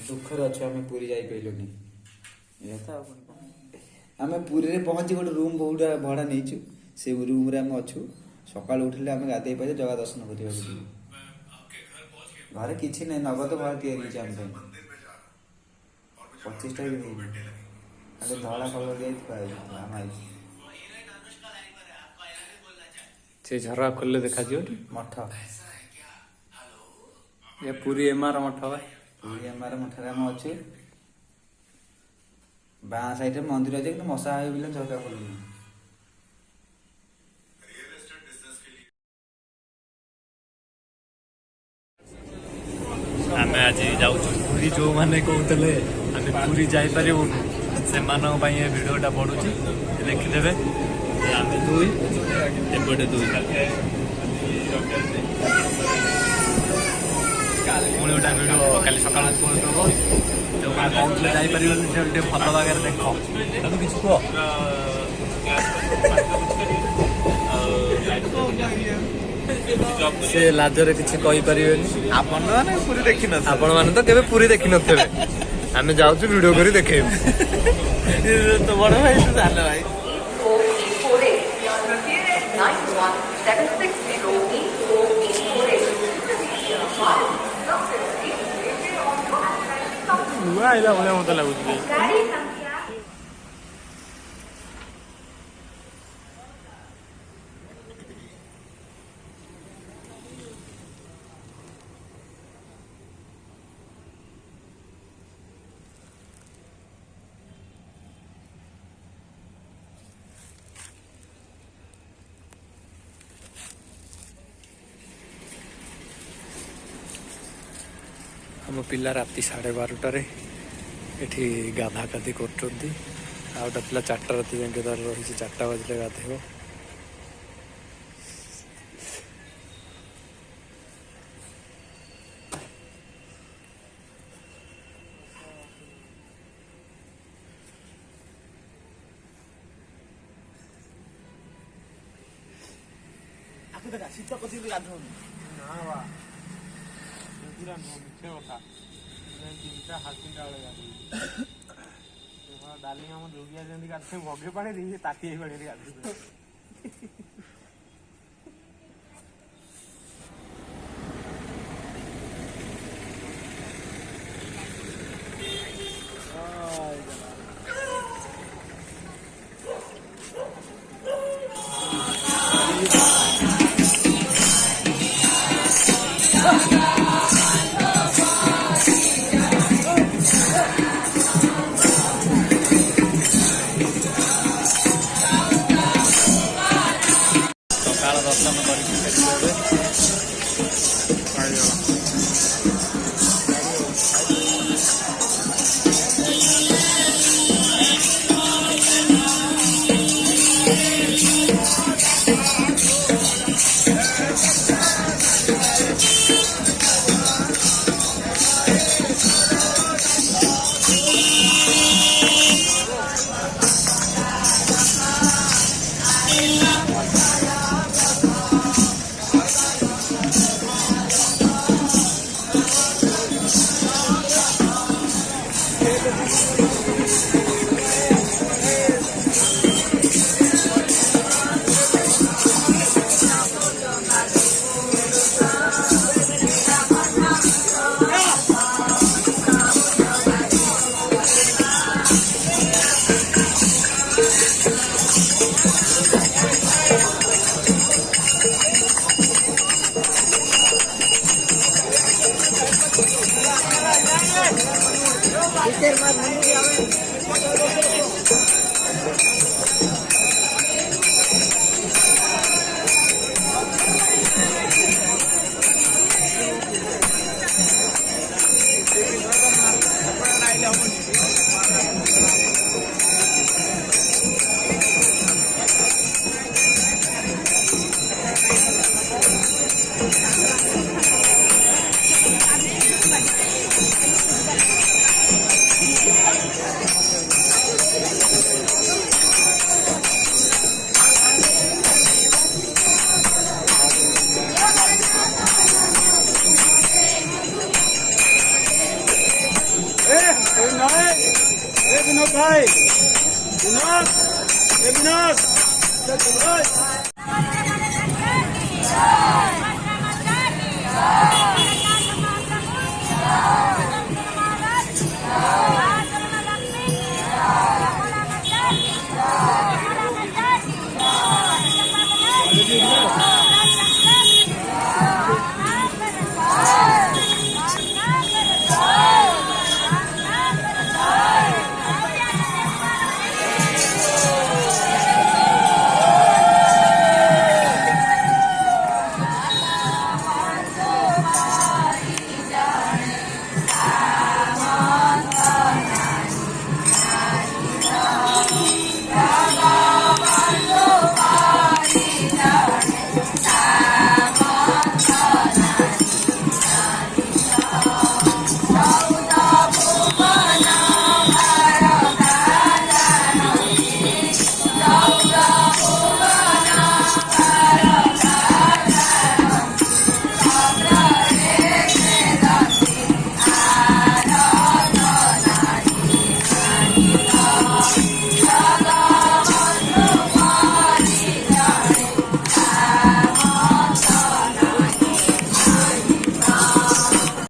दुखर अच्छे आम पूरी जाइलुनि आम पूरी पहुँची गोटे रूम बहुत भड़ा नहीं से रूम रे आम अच्छु सका उठिले आम गाधे पाए जगह दर्शन करने घर किसी ना नगद भाव या 25टा भी नहीं अरे धड़ा कलर से झरा खोलले देखा मठ ये पूरी एमआर मठ पूरी एमआर मठ आम अच्छे बाँ साइड मंदिर अच्छे कि मशा हो झरका खोल आम आज जाऊँ पूरी जो मैंने कहते आम पूरी जापर से भिडटा पड़ू देखीदे आम दुई एपटे दुई पुणी गोटा भिड काली सका जो कहते जापर भल बागे देख तुम किसी कह से लाजरे किसी कहीपर आपण मैंने पूरी देखी न आपण मैंने तो केवे पूरी देखी थे आम जाऊँ वीडियो कर देखे तो बड़ भाई तो जान भाई आइला भाया मत लगुच आम पिला राति 12:30 एठी गाधा गाधी कर पिला 4टा राति जाके तार रही 4टा बजले गाधेब शीत कथी गाधो पूरा मिछे कथा 3टा 3:30 बेले गाधी डाली आम जोगिया जमी गाधे भगे पाने दी ताती पानी गाधी दर्शन कर ଜଗନ୍ନାଥ।